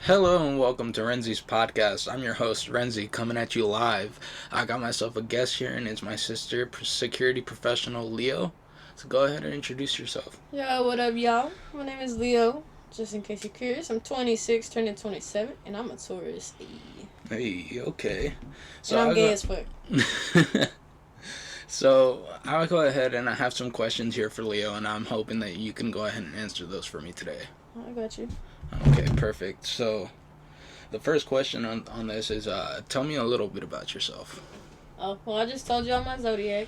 Hello and welcome to Renzi's podcast. I'm your host, Renzi, coming at you live. I got myself a guest here, and it's my sister, Security Professional Leo. So go ahead and introduce yourself. Yo, what up, y'all? My name is Leo. Just in case you're curious, I'm 26, turning 27, and I'm a Taurus. Hey, okay. So and I'm gay as fuck. So I'll go ahead and I have some questions here for Leo, and I'm hoping that you can go ahead and answer those for me today. I got you. Okay, perfect. So the first question on this is, tell me a little bit about yourself. Oh, well, I just told y'all my zodiac.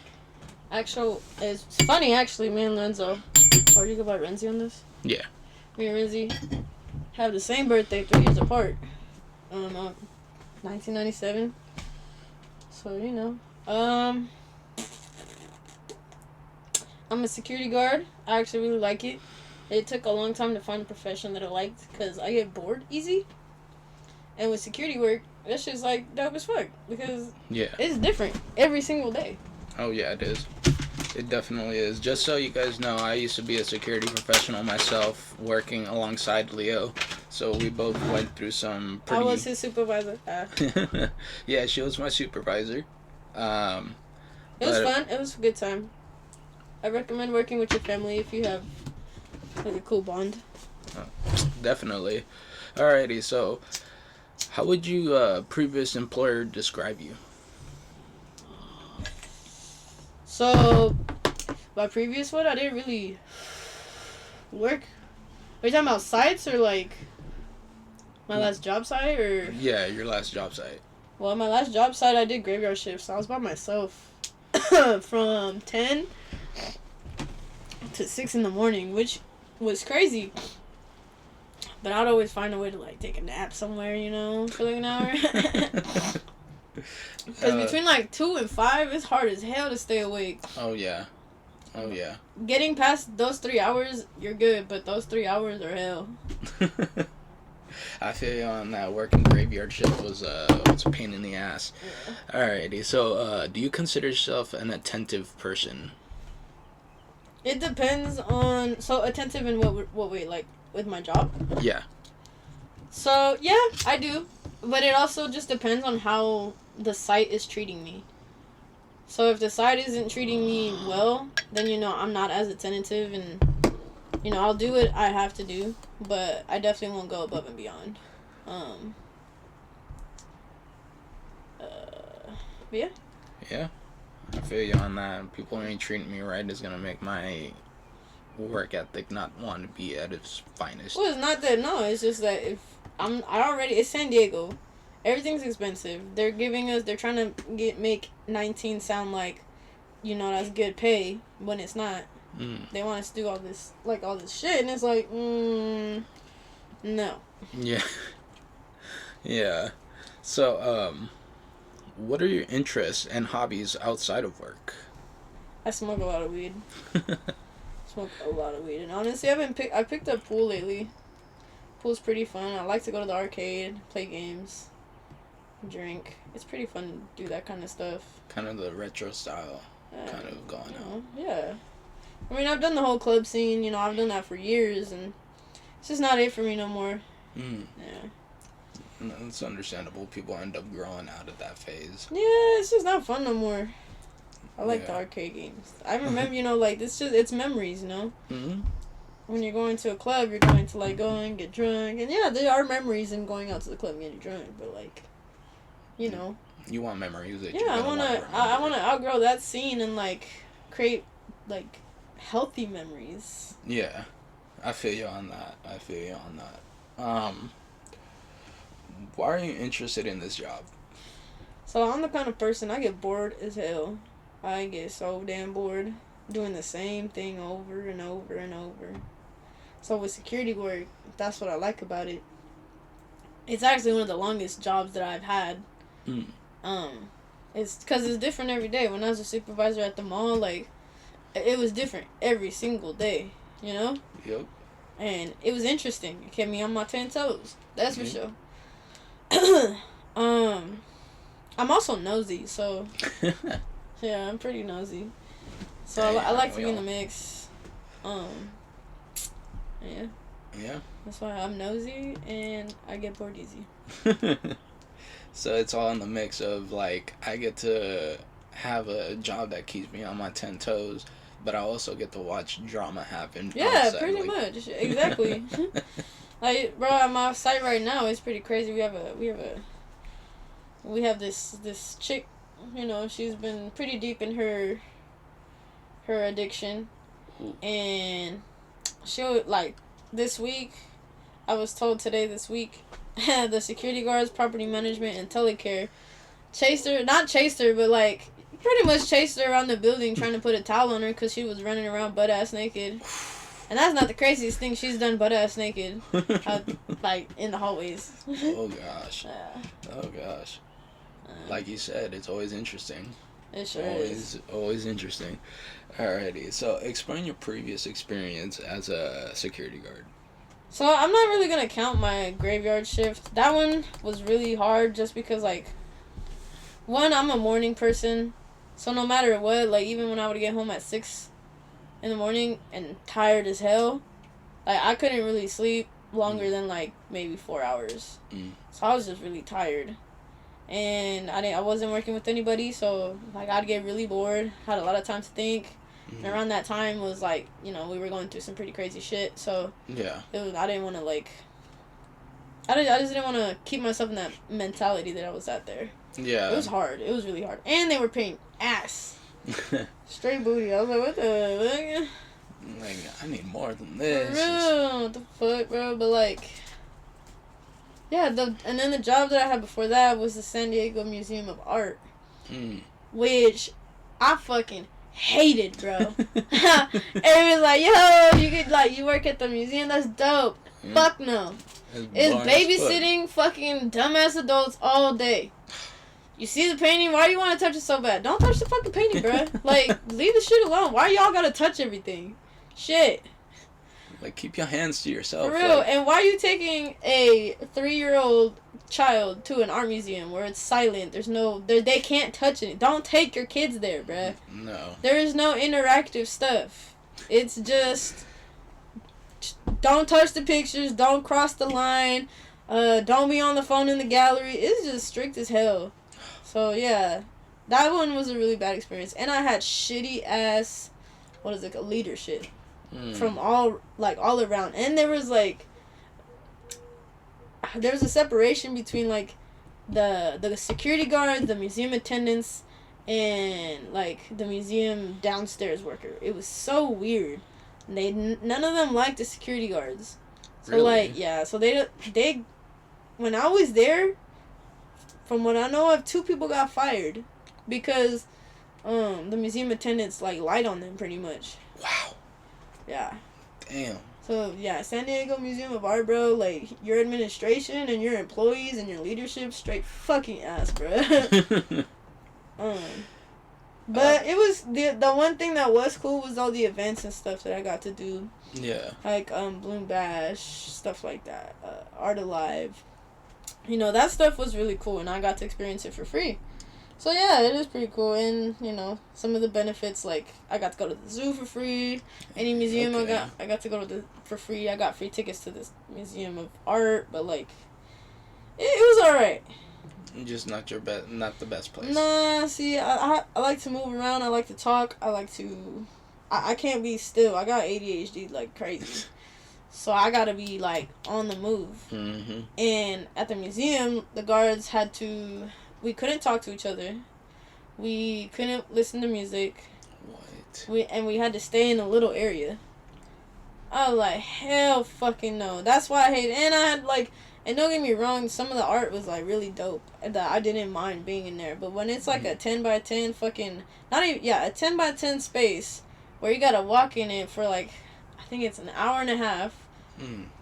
It's funny, actually, me and Renzo, or you go by Renzi on this? Yeah. Me and Renzi have the same birthday, 3 years apart. 1997. So, you know. I'm a security guard. I actually really like it. It took a long time to find a profession that I liked because I get bored easy. And with security work, that shit's like dope as fuck because it's different every single day. Oh, yeah, it is. It definitely is. Just so you guys know, I used to be a security professional myself, working alongside Leo. So we both went through some pretty... I was his supervisor. Yeah, she was my supervisor. It was fun. It was a good time. I recommend working with your family if you have like a cool bond. Definitely. Alrighty, so how would you previous employer describe you? So my previous one, I didn't really work. Are you talking about sites or like my last job site or? Yeah, your last job site. Well, my last job site, I did graveyard shifts. So I was by myself from 10 to 6 in the morning, which was crazy. But I'd always find a way to like take a nap somewhere, you know, for like an hour. Because between like 2 and 5, it's hard as hell to stay awake. Oh yeah. Getting past those 3 hours, you're good, but those 3 hours are hell. I feel you on that. Working graveyard shift was a pain in the ass. Yeah. Alrighty, so do you consider yourself an attentive person? It depends on... So, attentive in what way? Like, with my job? Yeah. So, yeah, I do. But it also just depends on how the site is treating me. So, if the site isn't treating me well, then, you know, I'm not as attentive and, you know, I'll do what I have to do. But I definitely won't go above and beyond. But yeah. Yeah. I feel you on that. People ain't treating me right is gonna make my work ethic not want to be at its finest. Well, it's not that. No, it's just that if it's San Diego. Everything's expensive. They're trying to make 19 sound like, you know, that's good pay when it's not. They want us to do all this shit, and it's like, no. Yeah. Yeah. So, what are your interests and hobbies outside of work? I smoke a lot of weed. And honestly, I picked up pool lately. Pool's pretty fun. I like to go to the arcade, play games, drink. It's pretty fun to do that kind of stuff. Kind of the retro style, kind of going on. Yeah. I mean, I've done the whole club scene. You know, I've done that for years, and it's just not it for me no more. Yeah. It's understandable. People end up growing out of that phase. Yeah, it's just not fun no more. I like the arcade games. I remember, you know, like, it's memories, you know? Mm-hmm. When you're going to a club, you're going to, like, go and get drunk. And, yeah, there are memories in going out to the club and getting drunk. But, like, you know. You want memories that I want to outgrow that scene and, like, create, like, healthy memories. Yeah. I feel you on that. Why are you interested in this job? So I'm the kind of person, I get bored as hell. I get so damn bored doing the same thing over and over and over. So with security work, that's what I like about it. It's actually one of the longest jobs that I've had. It's because it's different every day. When I was a supervisor at the mall, like, it was different every single day, you know? Yep. And it was interesting. It kept me on my 10 toes. That's for sure. I'm also nosy, so yeah, I'm pretty nosy. So I like to be in the mix. Yeah. Yeah. That's why I'm nosy and I get bored easy. So it's all in the mix of like I get to have a job that keeps me on my 10 toes, but I also get to watch drama happen Yeah, outside. pretty Like, much. Exactly. Like, bro, at my site right now, it's pretty crazy. We have this chick, you know, she's been pretty deep in her addiction, Ooh. and she'll like this week. I was told today this week, the security guards, property management, and telecare not chased her, but like pretty much chased her around the building trying to put a towel on her because she was running around butt ass naked. And that's not the craziest thing she's done butt ass naked, like in the hallways. Oh gosh. Yeah. Oh gosh. Like you said, it's always interesting. It sure is. Always interesting. Alrighty, so explain your previous experience as a security guard. So I'm not really gonna count my graveyard shift. That one was really hard just because like, one, I'm a morning person, so no matter what, like even when I would get home at 6 in the morning and tired as hell, like I couldn't really sleep longer than like maybe 4 hours. So I was just really tired. And I wasn't working with anybody, so like I'd get really bored, had a lot of time to think. And around that time was like, you know, we were going through some pretty crazy shit, so yeah, I didn't want to like I just didn't want to keep myself in that mentality that I was at there. Yeah, it was hard. It was really hard, and they were paying ass, straight booty. I was like, what the fuck? Like, I need more than this. For real, what the fuck, bro? But like, yeah, and then the job that I had before that was the San Diego Museum of Art, which I fucking hated, bro. Everyone's like, yo, you could like you work at the museum, that's dope. Fuck no. It's babysitting fucking dumbass adults all day. You see the painting, why do you want to touch it so bad? Don't touch the fucking painting, bro. Like, leave the shit alone. Why y'all gotta touch everything? Shit. Like, keep your hands to yourself. For real, like, and why are you taking a 3-year-old child to an art museum where it's silent? They can't touch it. Don't take your kids there, bruh. No. There is no interactive stuff. It's just, don't touch the pictures, don't cross the line, don't be on the phone in the gallery. It's just strict as hell. So, yeah, that one was a really bad experience. And I had shitty ass, leadership. From all around, and there was a separation between like the security guard, the museum attendants, and like the museum downstairs worker. It was so weird. None of them liked the security guards. So really? like, yeah, so they when I was there, from what I know of, 2 people got fired because the museum attendants like lied on them pretty much. Wow. Yeah. Damn. So, yeah, San Diego Museum of Art, bro, like, your administration and your employees and your leadership, straight fucking ass, bro. But it was, the one thing that was cool was all the events and stuff that I got to do. Yeah. Like, Bloom Bash, stuff like that, Art Alive. You know, that stuff was really cool, and I got to experience it for free. So, yeah, it is pretty cool. And, you know, some of the benefits, like, I got to go to the zoo for free. Any museum I got to go to for free. I got free tickets to this museum of art. But, like, it was alright. Just not the best place. Nah, see, I like to move around. I like to talk. I like to... I can't be still. I got ADHD like crazy. So I got to be, like, on the move. Mm-hmm. And at the museum, the guards had to... We couldn't talk to each other. We couldn't listen to music. What? We had to stay in a little area. I was like, hell fucking no. That's why I hate it. And I had like, and don't get me wrong, some of the art was like really dope. That I didn't mind being in there. But when it's like a 10x10 fucking, a 10x10 space where you gotta walk in it for like, I think it's an hour and a half.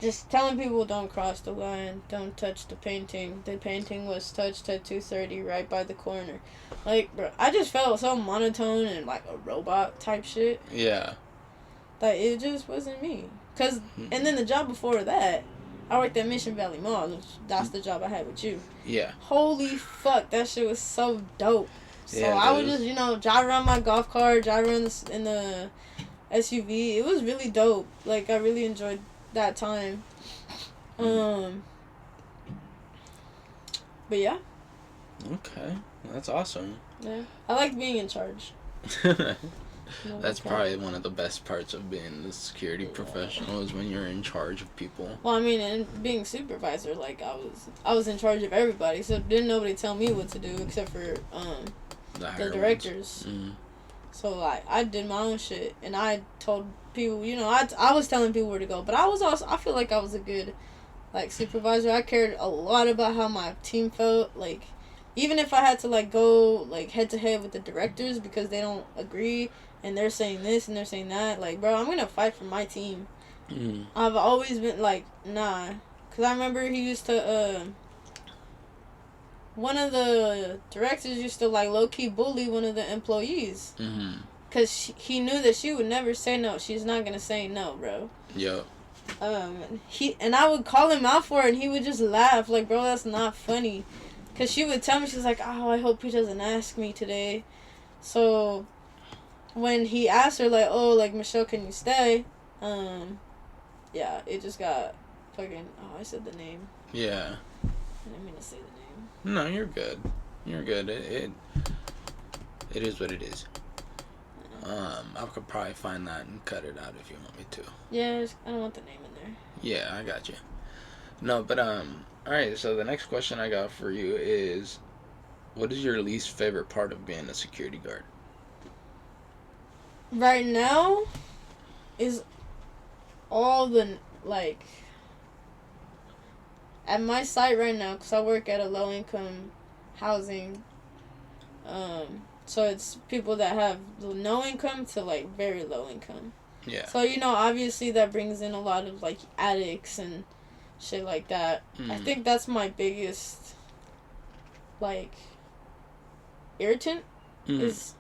Just telling people don't cross the line, don't touch the painting. The painting was touched at 2:30 right by the corner. Like, bro, I just felt so monotone and like a robot type shit. Yeah. Like, it just wasn't me. And then the job before that, I worked at Mission Valley Mall, which that's the job I had with you. Yeah. Holy fuck, that shit was so dope. So yeah, I would just, drive around my golf cart, drive around in the SUV. It was really dope. Like, I really enjoyed that time. But yeah. Okay, that's awesome. Yeah, I like being in charge. That's probably one of the best parts of being a security professional is when you're in charge of people. Well, I mean, and being supervisor, like I was in charge of everybody, so didn't nobody tell me what to do except for the directors. So like I did my own shit, and I told people, you know, I was telling people where to go, but I feel like I was a good like supervisor. I cared a lot about how my team felt, like even if I had to like go like head to head with the directors because they don't agree and they're saying this and they're saying that, like bro, I'm gonna fight for my team. I've always been like nah, cause I remember he used to one of the directors used to like low key bully one of the employees. Cause he knew that she would never say no. She's not gonna say no, bro. Yep. I would call him out for it, and he would just laugh like, bro, that's not funny. Cause she would tell me, she's like, oh, I hope he doesn't ask me today. So when he asked her like, oh, like Michelle, can you stay? Yeah, it just got fucking. Oh, I said the name. Yeah. I didn't mean to say the name. No, you're good. You're good. It is what it is. I could probably find that and cut it out if you want me to. Yeah, I don't want the name in there. Yeah, I got you. No, but alright, so the next question I got for you is, what is your least favorite part of being a security guard? Right now is all the, like, at my site right now, because I work at a low-income housing, so it's people that have no income to, like, very low income. Yeah. So, you know, obviously that brings in a lot of, like, addicts and shit like that. I think that's my biggest, like, irritant is,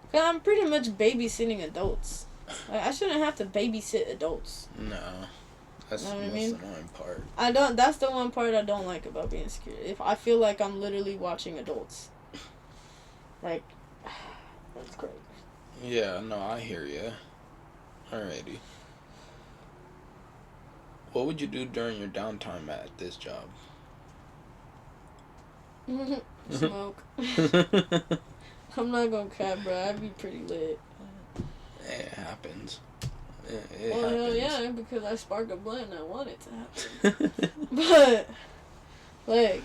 because I'm pretty much babysitting adults. Like, I shouldn't have to babysit adults. No. That's the most annoying part. That's the one part I don't like about being security. If I feel like I'm literally watching adults. Like, that's crazy. Yeah, no, I hear you. Alrighty. What would you do during your downtime at this job? Smoke. I'm not gonna cap, bro. I'd be pretty lit. It happens. Well, happens. hell yeah, because I spark a blunt and I want it to happen. But, like,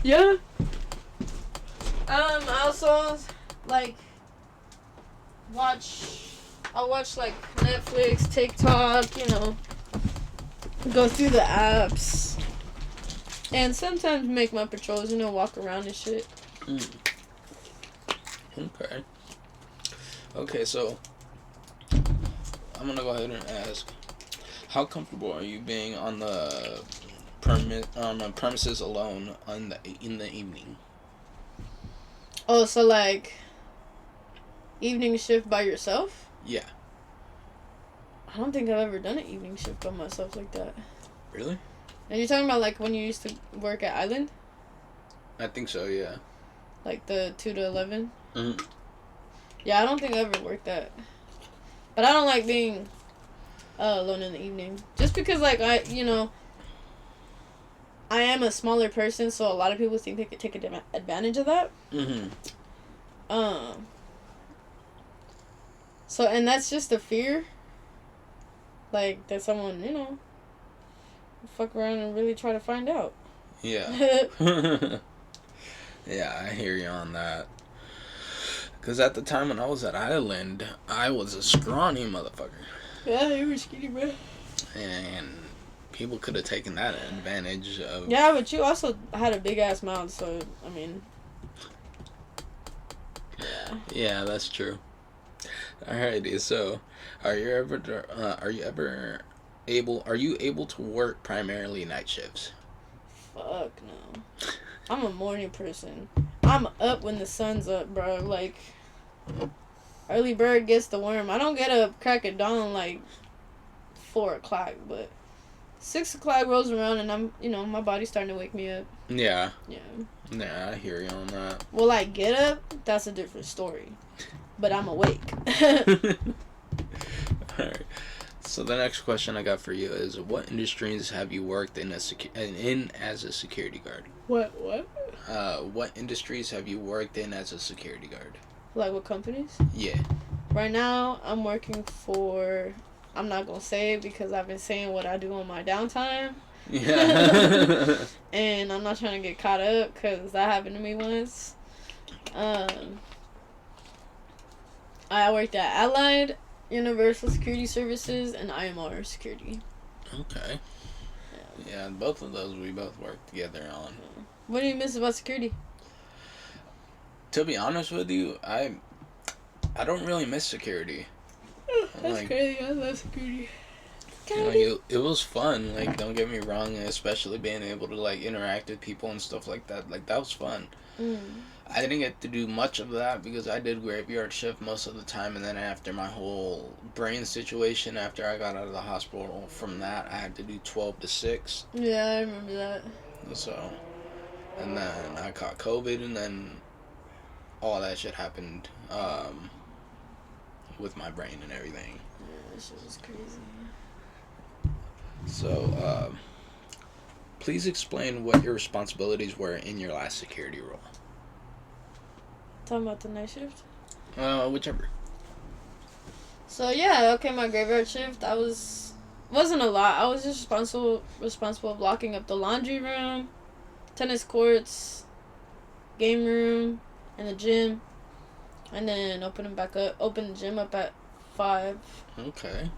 yeah. I also, like, I'll watch, like, Netflix, TikTok, you know, go through the apps, and sometimes make my patrols, you know, walk around and shit. Okay, so I'm gonna go ahead and ask, how comfortable are you being on the premises alone in the evening? Oh, so like evening shift by yourself? Yeah. I don't think I've ever done an evening shift by myself like that. Really? And you're talking about like when you used to work at Island? I think so, yeah. Like the 2 to 11? Yeah, I don't think I ever worked that. But I don't like being alone in the evening. Just because, like, I am a smaller person, so a lot of people think they could take advantage of that. So, and that's just a fear. Like, that someone, you know, fuck around and really try to find out. Yeah. Yeah, I hear you on that. Because at the time when I was at Island, I was a scrawny motherfucker. Yeah, you were skinny, bro. And people could have taken that advantage of... Yeah, but you also had a big-ass mouth, so, I mean... Yeah. Yeah, that's true. Alrighty, so, are you able to work primarily night shifts? Fuck no. I'm a morning person. I'm up when the sun's up, bro. Like, early bird gets the worm. I don't get up crack at dawn like 4 o'clock, but 6 o'clock rolls around and I'm, you know, my body's starting to wake me up. Yeah. Yeah. Yeah, I hear you on that. Will I get up? That's a different story. But I'm awake. Alright. So the next question I got for you is, what industries have you worked in as a security guard? What? What industries have you worked in as a security guard? Like what companies? Yeah. Right now, I'm working for. I'm not gonna say it because I've been saying what I do on my downtime. Yeah. And I'm not trying to get caught up because that happened to me once. I worked at Allied, Universal Security Services, and IMR Security. Okay. Yeah, both of those we both worked together on. What do you miss about security? To be honest with you, I don't really miss security. That's Like, crazy. I love security. it was fun. Like, don't get me wrong, especially being able to like interact with people and stuff like that. Like, that was fun. I didn't get to do much of that because I did graveyard shift most of the time, and then after my whole brain situation, after I got out of the hospital from that, I had to do 12 to 6. Yeah, I remember that. So, and then I caught COVID, and then all that shit happened with my brain and everything. Yeah, this shit was crazy. So, please explain what your responsibilities were in your last security role. Talking about the night shift? Whichever. So yeah, okay, my graveyard shift, wasn't a lot. I was just responsible of locking up the laundry room, tennis courts, game room, and the gym, and then open the gym up at 5. Okay.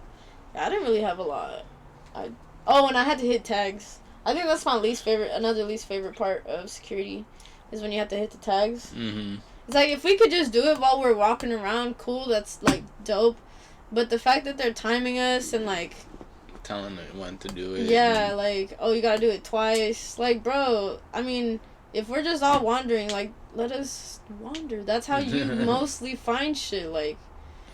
Yeah, I didn't really have a lot. And I had to hit tags. I think that's my another least favorite part of security, is when you have to hit the tags. Mm-hmm. It's like, if we could just do it while we're walking around, cool, that's, like, dope. But the fact that they're timing us and, like... telling it when to do it. Yeah, like, oh, you gotta do it twice. Like, bro, I mean, if we're just all wandering, like, let us wander. That's how you mostly find shit, like...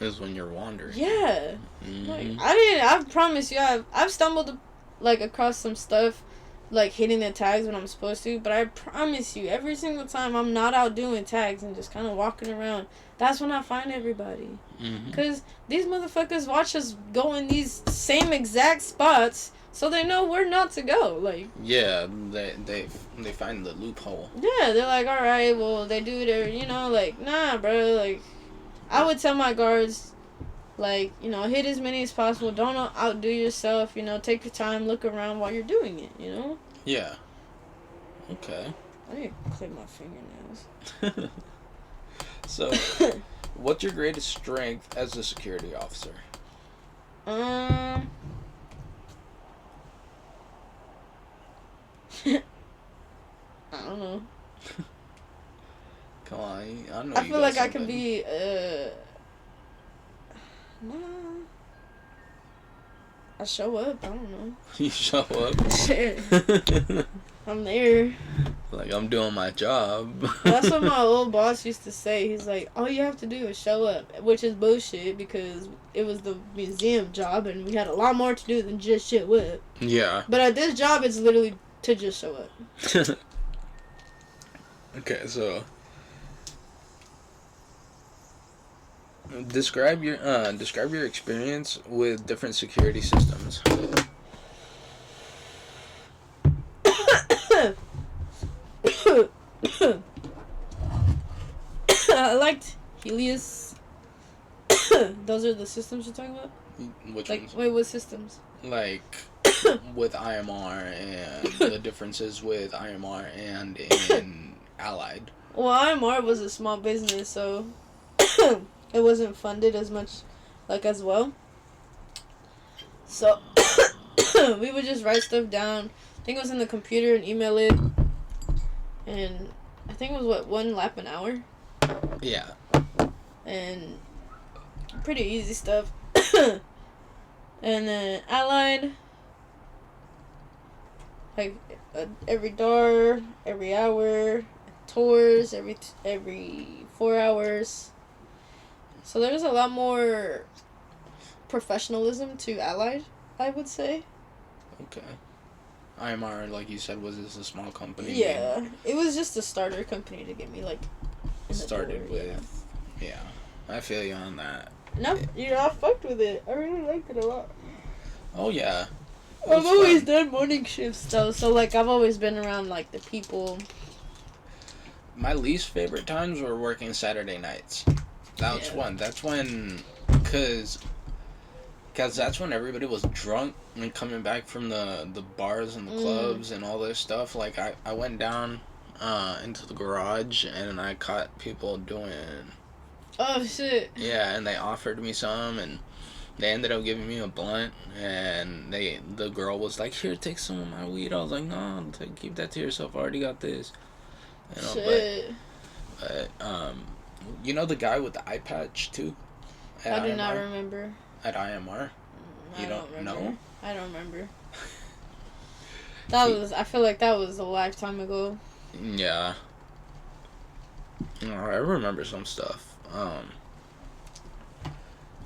Is when you're wandering. Yeah. Mm-hmm. Like, I promise you, I've stumbled, like, across some stuff, like, hitting the tags when I'm supposed to, but I promise you, every single time I'm not out doing tags and just kind of walking around, that's when I find everybody. Because these motherfuckers watch us go in these same exact spots, so they know where not to go. Like, yeah, they find the loophole. Yeah, they're like, alright, well, they do it, like, nah, bro, like, I would tell my guards, like, hit as many as possible. Don't outdo yourself. Take your time. Look around while you're doing it. Yeah. Okay. I need to clean my fingernails. So, what's your greatest strength as a security officer? I don't know. Come on, I know. I feel like I could be. Nah. I show up. I don't know. You show up. Shit. I'm there. Like, I'm doing my job. That's what my old boss used to say. He's like, all you have to do is show up, which is bullshit because it was the museum job and we had a lot more to do than just show up. Yeah. But at this job, it's literally to just show up. Okay, so describe your experience with different security systems. I liked Helios. Those are the systems you're talking about? Which like, ones? Wait, what systems? Like, with IMR and the differences with IMR and in Allied. Well, IMR was a small business, so it wasn't funded as much, as well. So we would just write stuff down. I think it was in the computer and email it. And I think it was, 1 lap an hour? Yeah. And pretty easy stuff. And then Allied, like, every door, every hour, tours, every 4 hours. So there's a lot more professionalism to Allied, I would say. Okay. IMR, like you said, was just a small company. Yeah, it was just a starter company to get me, started with. Yeah, I feel you on that. No, I fucked with it. I really liked it a lot. Oh yeah. I've always done morning shifts though, so like I've always been around like the people. My least favorite times were working Saturday nights. That's one. That's when, cause that's when everybody was drunk and coming back from the bars and the clubs and all this stuff. Like I went down into the garage and I caught people doing. Oh shit. Yeah, and they offered me some and they ended up giving me a blunt, and the girl was like, "Here, take some of my weed." I was like, "No, keep that to yourself. I already got this." You know, shit. but you know the guy with the eye patch too. I do not remember. At IMR. You don't know? I don't remember. That was. I feel like that was a lifetime ago. Yeah. I remember some stuff.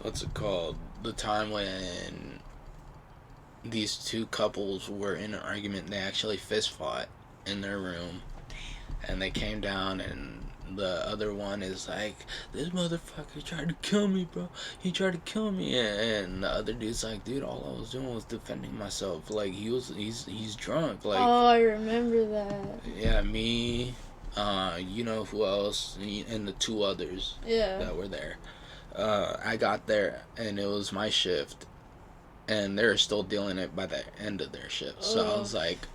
What's it called? The time when these two couples were in an argument, they actually fist fought in their room. And they came down and the other one is like, "This motherfucker tried to kill me, bro. He tried to kill me." And the other dude's like, "Dude, all I was doing was defending myself. Like, he's drunk." Like, oh, I remember that. Yeah, me, you know who else, and the two others that were there. I got there and it was my shift, and they were still dealing it by the end of their shift. So I was like,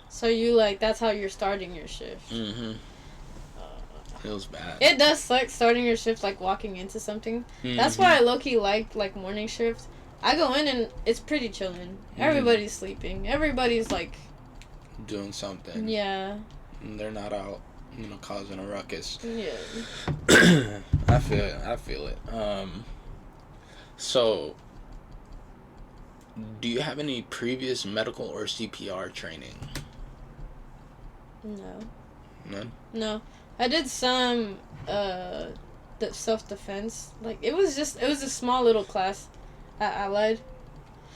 so you like that's how you're starting your shift. It was bad. It does suck starting your shift like walking into something. That's why I low-key like morning shift. I go in and it's pretty chilling. Everybody's sleeping. Everybody's like doing something. Yeah. And they're not out, causing a ruckus. Yeah. I feel it. So do you have any previous medical or CPR training? No. None? No. I did some self-defense. Like it was a small little class at Allied.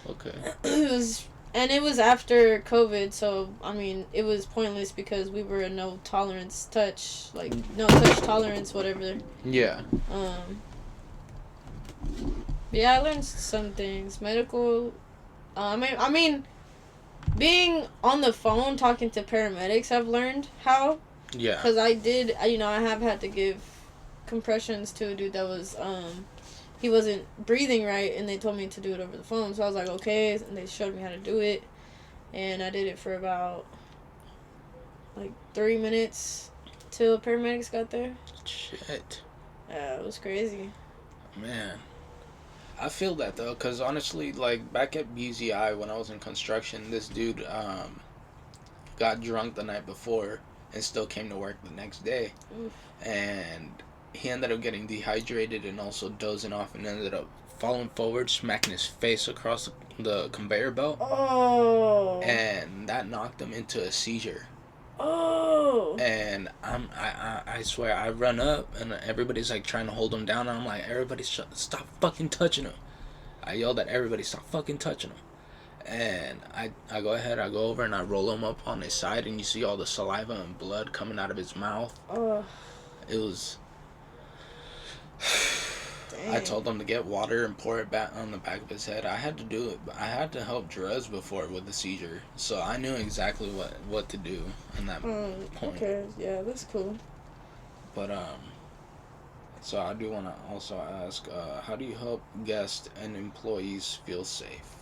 Okay. it was after COVID, so I mean it was pointless because we were a no touch tolerance, whatever. Yeah. Yeah, I learned some things. Medical. I mean, being on the phone talking to paramedics, I've learned how. Yeah. Because I have had to give compressions to a dude that was, he wasn't breathing right, and they told me to do it over the phone. So I was like, okay, and they showed me how to do it, and I did it for about, 3 minutes till paramedics got there. Shit. Yeah, it was crazy. Man. I feel that, though, because honestly, back at BZI, when I was in construction, this dude, got drunk the night before and still came to work the next day. Oof. And he ended up getting dehydrated and also dozing off and ended up falling forward, smacking his face across the conveyor belt. Oh. And that knocked him into a seizure. Oh. And I swear, I run up and everybody's trying to hold him down, and I'm like, "Everybody stop fucking touching him." I yelled at everybody, "Stop fucking touching him." And I go ahead, I go over and I roll him up on his side, and you see all the saliva and blood coming out of his mouth. Oh. It was... Dang. I told him to get water and pour it back on the back of his head. I had to do it. I had to help Drez before with the seizure, so I knew exactly what to do in that point. Okay, yeah, that's cool. But so I do want to also ask, how do you help guests and employees feel safe?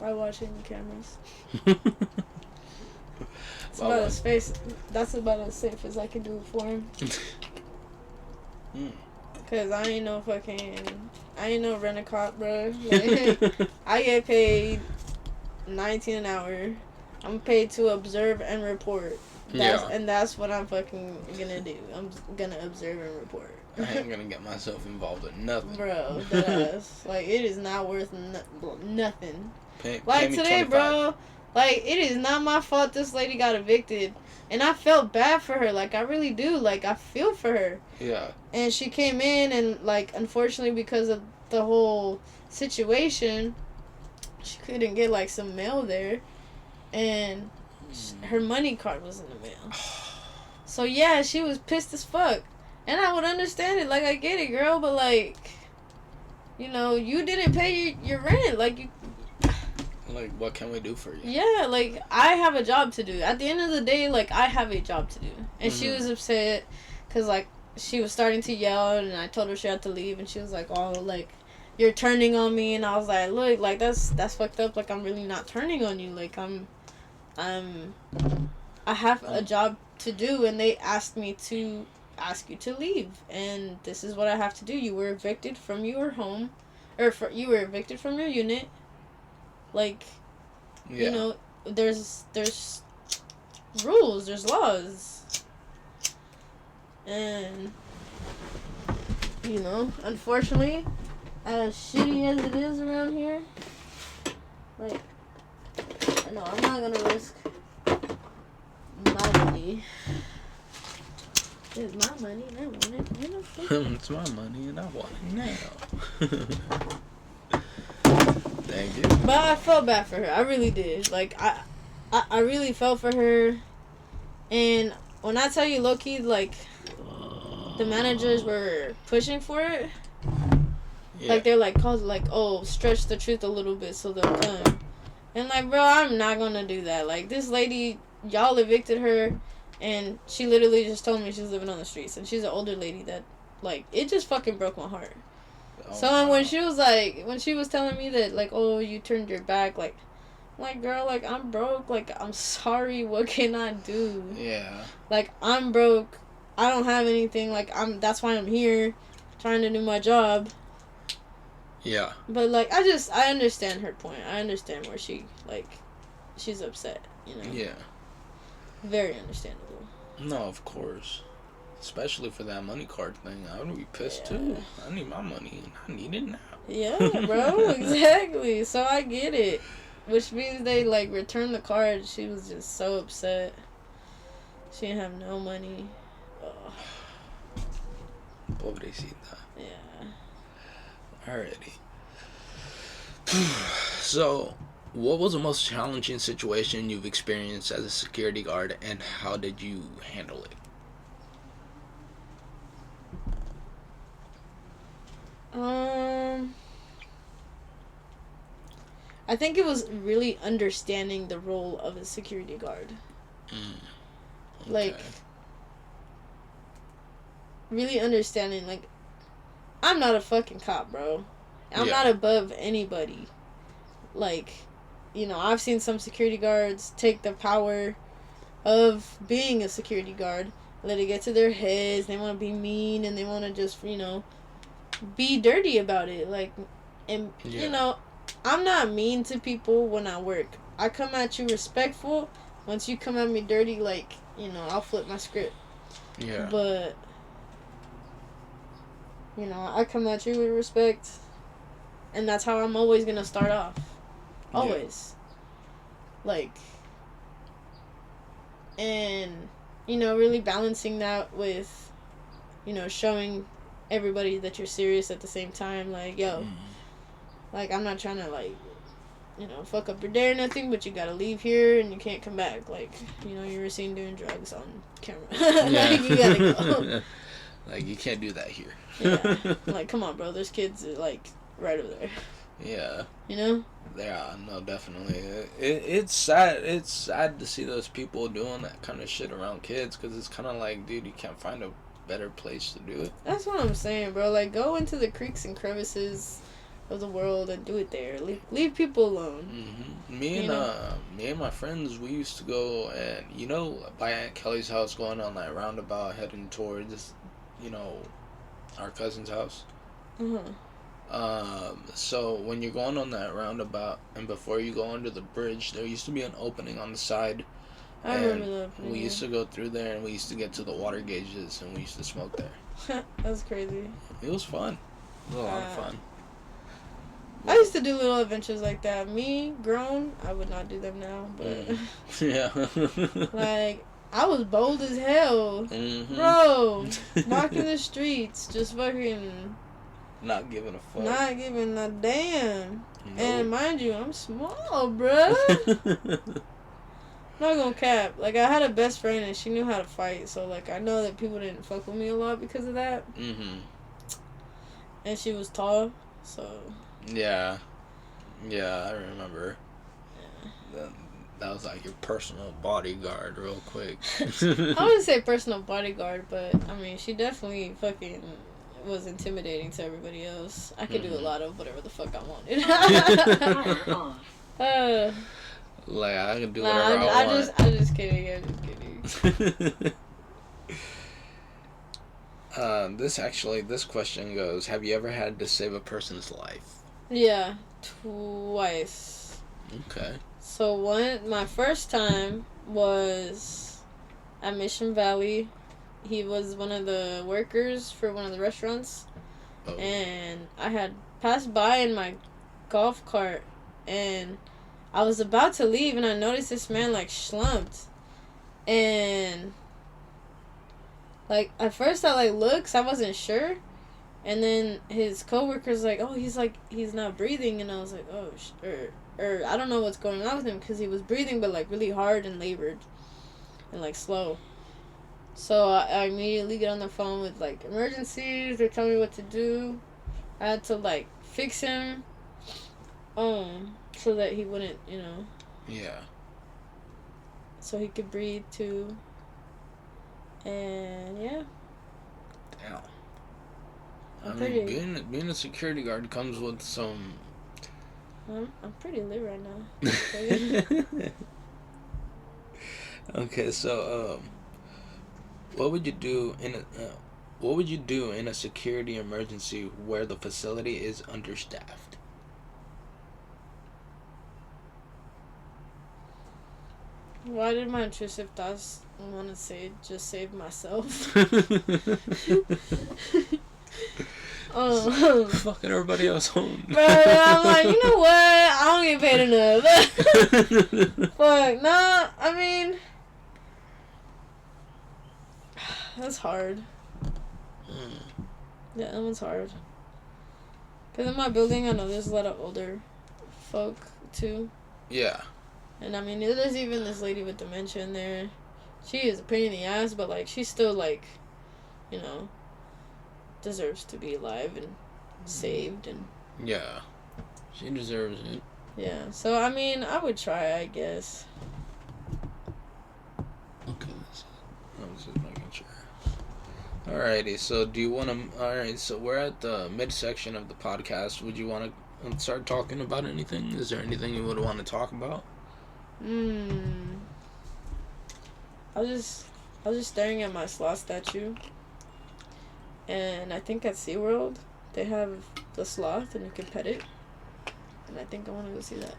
By watching the cameras. That's about as safe as I can do it for him. Cause I ain't no rent-a-cop, bro. I get paid $19 an hour. I'm paid to observe and report. And that's what I'm fucking gonna do. I'm gonna observe and report. I ain't gonna get myself involved in nothing. Bro, deadass. It is not worth nothing. Pay today, 25. bro. It is not my fault this lady got evicted. And I felt bad for her. I really do. I feel for her. Yeah. And she came in and, unfortunately because of the whole situation, she couldn't get, some mail there. And her money card was in the mail. So, yeah, she was pissed as fuck. And I would understand it. I get it, girl. But, you know, you didn't pay your rent. Like, you. Like, what can we do for you? Yeah, like, I have a job to do. At the end of the day, like, I have a job to do. And she was upset because, like, she was starting to yell, and I told her she had to leave, and she was like, oh, like, you're turning on me. And I was like, look, like, that's fucked up. Like, I'm really not turning on you. Like, I have a job to do, and they asked me to ask you to leave, and this is what I have to do. You were evicted from your home, or you were evicted from your unit. Like, you know, there's rules, there's laws, and you know, unfortunately, as shitty as it is around here, like, no, I'm not gonna risk my money. It's my money and I want it. You know? It's my money and I want it now. Thank you. But I felt bad for her. I really did. Like, I really felt for her. And when I tell you, low-key, like, the managers were pushing for it. Yeah. Like, they're like, oh, stretch the truth a little bit so they'll come. And, like, bro, I'm not gonna do that. Like, this lady, y'all evicted her, and she literally just told me she's living on the streets. And she's an older lady that, like, it just fucking broke my heart. Oh, so, wow. When she was, like, when she was telling me that, like, oh, you turned your back, like, girl, like, I'm broke. Like, I'm sorry. What can I do? Yeah. Like, I'm broke. I don't have anything. Like, that's why I'm here, trying to do my job. Yeah. But, like, I understand her point. I understand where she, like, she's upset, you know? Yeah. Very understandable. No, of course. Especially for that money card thing. I would be pissed, too. I need my money, and I need it now. Yeah, bro. Exactly. So, I get it. Which means they, like, returned the card. She was just so upset. She didn't have no money. Oh. Pobrecita. Yeah. Alrighty. So, what was the most challenging situation you've experienced as a security guard, and how did you handle it? I think it was really understanding the role of a security guard. Okay. Like, really understanding, like, I'm not a fucking cop, bro. I'm not above anybody. Like, you know, I've seen some security guards take the power of being a security guard, let it get to their heads, they want to be mean, and they want to just, you know, be dirty about it. Like, and, you know, I'm not mean to people when I work. I come at you respectful. Once you come at me dirty, like, you know, I'll flip my script. Yeah. But, you know, I come at you with respect. And that's how I'm always going to start off. Always. Yeah. Like, and, you know, really balancing that with, you know, showing everybody that you're serious at the same time. Like, yo, like, I'm not trying to, like, you know, fuck up your day or nothing, but you gotta leave here and you can't come back. Like, you know, you were seen doing drugs on camera. Like, you gotta go. Like, you can't do that here. Yeah. Like, come on, bro. There's kids, like, right over there. Yeah. You know? Yeah, no, definitely. It's sad. It's sad to see those people doing that kind of shit around kids, because it's kind of like, dude, you can't find a better place to do it. That's what I'm saying, bro. Like, go into the creeks and crevices of the world and do it there. Leave people alone. Mm-hmm. Me and my friends, we used to go, and, you know, by Aunt Kelly's house, going on that roundabout, heading towards, you know, our cousin's house. So when you're going on that roundabout, and before you go under the bridge, there used to be an opening on the side. I remember that. We used to go through there, and we used to get to the water gauges, and we used to smoke there. That's crazy. It was fun. It was a lot of fun. I used to do little adventures like that. Me, grown, I would not do them now, but yeah. Like, I was bold as hell, bro. Walking the streets, just fucking not giving a fuck. Not giving a damn. Nope. And mind you, I'm small, bruh. Not gonna cap. Like, I had a best friend and she knew how to fight, so, like, I know that people didn't fuck with me a lot because of that. And she was tall, So. Yeah. Yeah, I remember. That was like your personal bodyguard, real quick. I wouldn't say personal bodyguard, but I mean, she definitely fucking was intimidating to everybody else. I could do a lot of whatever the fuck I wanted. Like I can do whatever I want. I'm just kidding. I'm just kidding. This question goes: have you ever had to save a person's life? Yeah, twice. Okay. So my first time was at Mission Valley. He was one of the workers for one of the restaurants. Oh. And I had passed by in my golf cart, and I was about to leave, and I noticed this man, like, slumped. And, like, at first I, like, looked 'cause I wasn't sure. And then his coworker's like, oh, he's not breathing. And I was like, oh, or I don't know what's going on with him, because he was breathing, but, like, really hard and labored and, like, slow. So I immediately get on the phone with, like, emergencies. They tell me what to do. I had to, like, fix him, so that he wouldn't, Yeah. So he could breathe too. And yeah. Damn. I mean, being a security guard comes with some. I'm pretty lit right now. Okay, so what would you do in a security emergency where the facility is understaffed? Why did my intrusive thoughts want to say just save myself? Fucking everybody else home. Bro, I'm like, you know what? I don't get paid enough. Fuck, nah, I mean, that's hard. Yeah, that one's hard. Because in my building, I know there's a lot of older folk, too. Yeah. And, I mean, there's even this lady with dementia in there. She is a pain in the ass, but, like, she's still, like, deserves to be alive and saved. And yeah. She deserves it. Yeah. So, I mean, I would try, I guess. Okay. I was just making sure. Alrighty, so do you want to... Alright, so we're at the midsection of the podcast. Would you want to start talking about anything? Is there anything you would want to talk about? I was just staring at my sloth statue. And I think at SeaWorld, they have the sloth and you can pet it. And I think I want to go see that.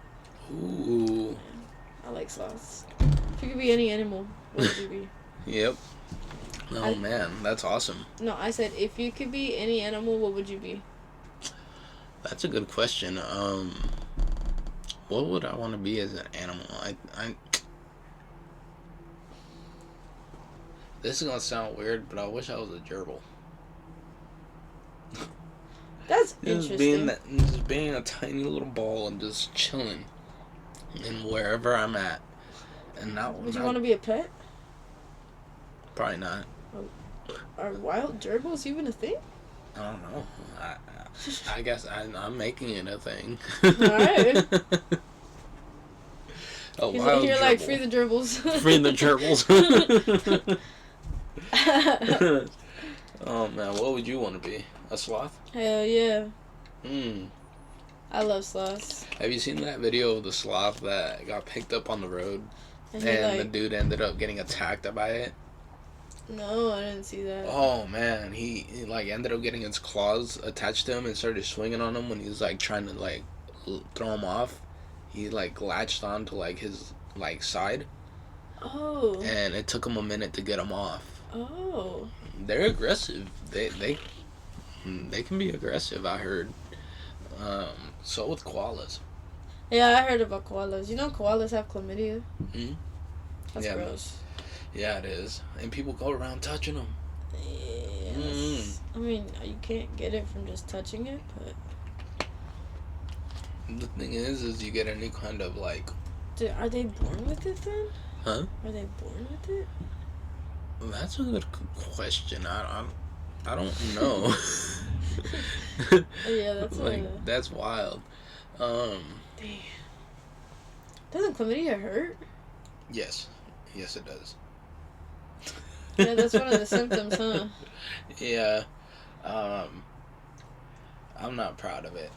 Ooh. Yeah, I like sloths. If you could be any animal, what would you be? Yep. Oh, man, that's awesome. No, I said, if you could be any animal, what would you be? That's a good question. What would I want to be as an animal? This is gonna sound weird, but I wish I was a gerbil. That's interesting. Just being a tiny little ball and just chilling in wherever I'm at, and Would you want to be a pet? Probably not. Are wild gerbils even a thing? I don't know. I guess I'm making it a thing. Alright. You're gerbil. like, free the gerbils. Free the gerbils. Oh man, what would you want to be? A sloth? Hell yeah. I love sloths. Have you seen that video of the sloth that got picked up on the road and the dude ended up getting attacked by it? No, I didn't see that. Oh man, he like ended up getting his claws attached to him and started swinging on him when he was like trying to like throw him off. He like latched onto like his like side. Oh. And it took him a minute to get him off. Oh. They're aggressive. They can be aggressive, I heard. So with koalas. Yeah, I heard about koalas. You know koalas have chlamydia? Mm-hmm. That's gross. Yeah, it is. And people go around touching them. Yes. I mean, you can't get it from just touching it, but... The thing is you get any kind of, like... Dude, are they born with it, then? Huh? Are they born with it? That's a good question. I don't know. Yeah, that's like that's wild. Damn. Doesn't chlamydia hurt? Yes, yes, it does. Yeah, that's one of the symptoms, huh? Yeah. Um, I'm not proud of it.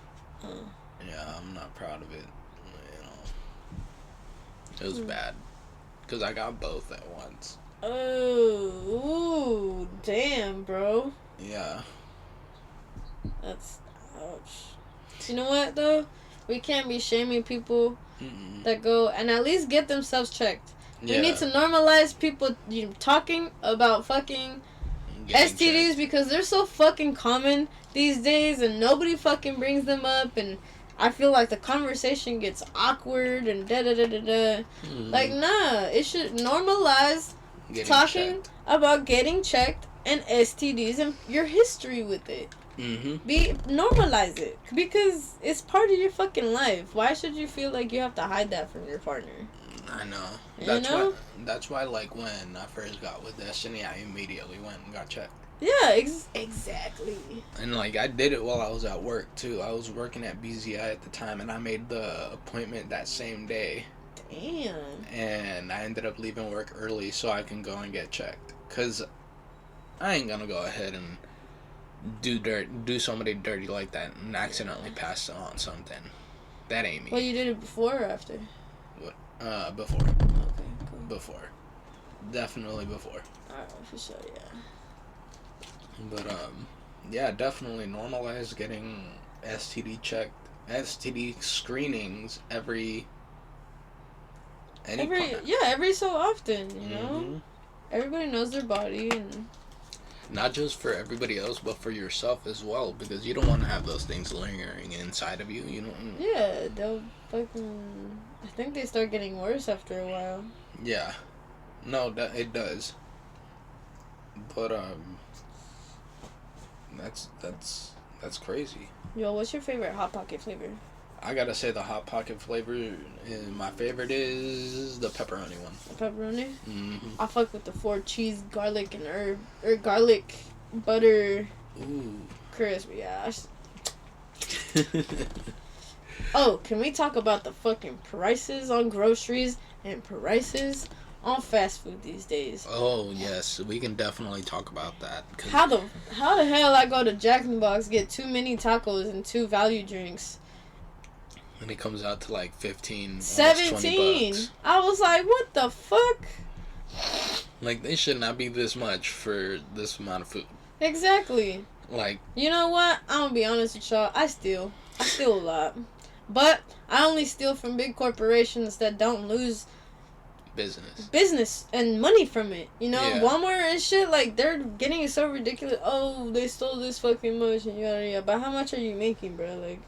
Oh. Yeah, I'm not proud of it. You know, it was bad because I got both at once. Oh, ooh, damn, bro. Yeah. That's ouch. You know what though? We can't be shaming people that go and at least get themselves checked. Yeah. We need to normalize people talking about fucking Getting STDs checked. because they're so fucking common these days and nobody fucking brings them up, and I feel like the conversation gets awkward and da da da da da. Like, nah, it should normalize talking about getting checked and STDs and your history with it. Normalize it because it's part of your fucking life. Why should you feel like you have to hide that from your partner? I know. That's why like when I first got with Destiny, I immediately went and got checked. Yeah, exactly. And like I did it while I was at work too. I was working at BZI at the time, and I made the appointment that same day. Damn. And I ended up leaving work early so I can go and get checked. Cause I ain't gonna go ahead and do somebody dirty like that and accidentally pass on something. That ain't me. Well, you did it before or after? What? Before. Okay, cool. Before. Definitely before. Alright, for sure, yeah. But yeah, definitely normalize getting STD checked, STD screenings every so often, you know? Everybody knows their body, and not just for everybody else, but for yourself as well, because you don't want to have those things lingering inside of you. You don't. Yeah, they'll fucking. I think they start getting worse after a while. Yeah, no, it does. But that's crazy. Yo, what's your favorite Hot Pocket flavor? I gotta say the Hot Pocket flavor, my favorite is the pepperoni one. The pepperoni? I fuck with the 4 cheese, garlic, and herb, or garlic, butter, crispy, yeah. Oh, can we talk about the fucking prices on groceries and prices on fast food these days? Oh, yes, we can definitely talk about that. How the hell I go to Jack in the Box, get 2 mini tacos and 2 value drinks, and it comes out to like 15, 17. $20. I was like, what the fuck? Like, they should not be this much for this amount of food. Exactly. Like, you know what? I'm gonna be honest with y'all. I steal a lot, but I only steal from big corporations that don't lose business and money from it. You know, yeah. Walmart and shit, like, they're getting so ridiculous. Oh, they stole this fucking much and yada yada. But how much are you making, bro? Like,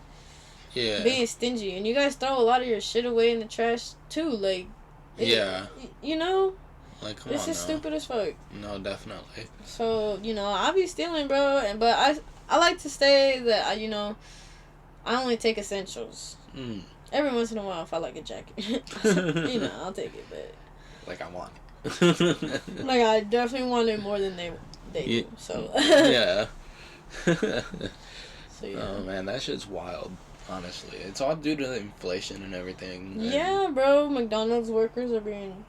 yeah, being stingy, and you guys throw a lot of your shit away in the trash too. Like, you know, like, come this is stupid as fuck. No, definitely. So, you know, I be stealing, bro, but I like to say that I only take essentials. Every once in a while, if I like a jacket, you know, I'll take it. But like, I want it. Like, I definitely want it more than they do. So yeah. So yeah. Oh man, that shit's wild. Honestly, it's all due to the inflation and everything. Yeah, bro. McDonald's workers are being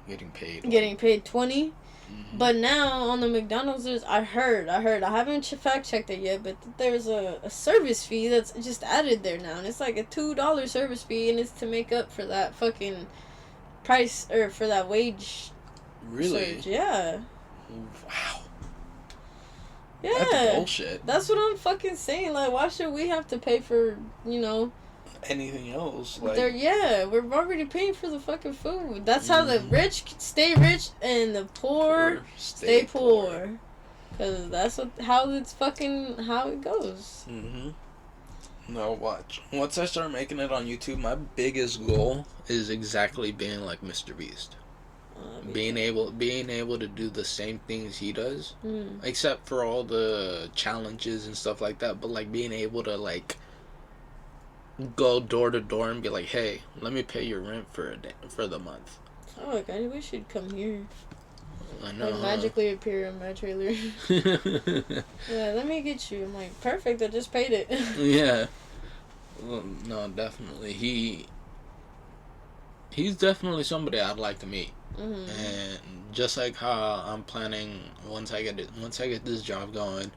getting paid 20. But now on the McDonald's, I heard. I haven't fact checked it yet, but there's a service fee that's just added there now, and it's like a $2 service fee, and it's to make up for that fucking price or for that wage. Really? Surge. Yeah. Wow. Yeah. That's bullshit. That's what I'm fucking saying. Like, why should we have to pay for, you know, anything else? Like, we're already paying for the fucking food. That's how the rich stay rich and the poor stay poor. Cause that's how it goes. No, watch. Once I start making it on YouTube, my biggest goal is exactly being like Mr. Beast. Being able to do the same things he does, except for all the challenges and stuff like that. But like being able to like go door to door and be like, "Hey, let me pay your rent for the month." Oh, God, we should come here. I know. Like, magically appear in my trailer. Yeah, let me get you. I'm like, perfect. I just paid it. Yeah. Well, no, definitely. He's definitely somebody I'd like to meet. Mm-hmm. And just like how I'm planning, once I get this job going,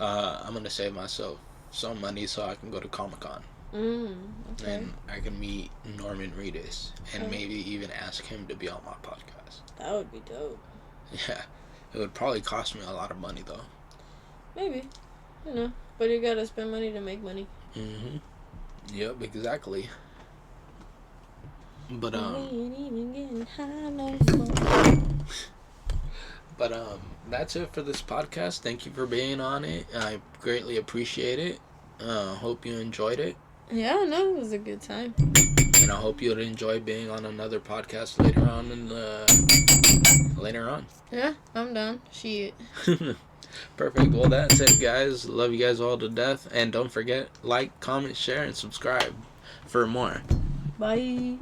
I'm gonna save myself some money so I can go to Comic-Con. Okay. And I can meet Norman Reedus and maybe even ask him to be on my podcast. That would be dope. Yeah. It would probably cost me a lot of money though. Maybe. You know. But you gotta spend money to make money. Mm-hmm. Yep, exactly. But that's it for this podcast. Thank you for being on it. I greatly appreciate it. Hope you enjoyed it. Yeah, no, it was a good time. And I hope you'll enjoy being on another podcast later on. Yeah, I'm down. Shit. Perfect. Well, that's it, guys. Love you guys all to death. And don't forget, like, comment, share, and subscribe for more. Bye.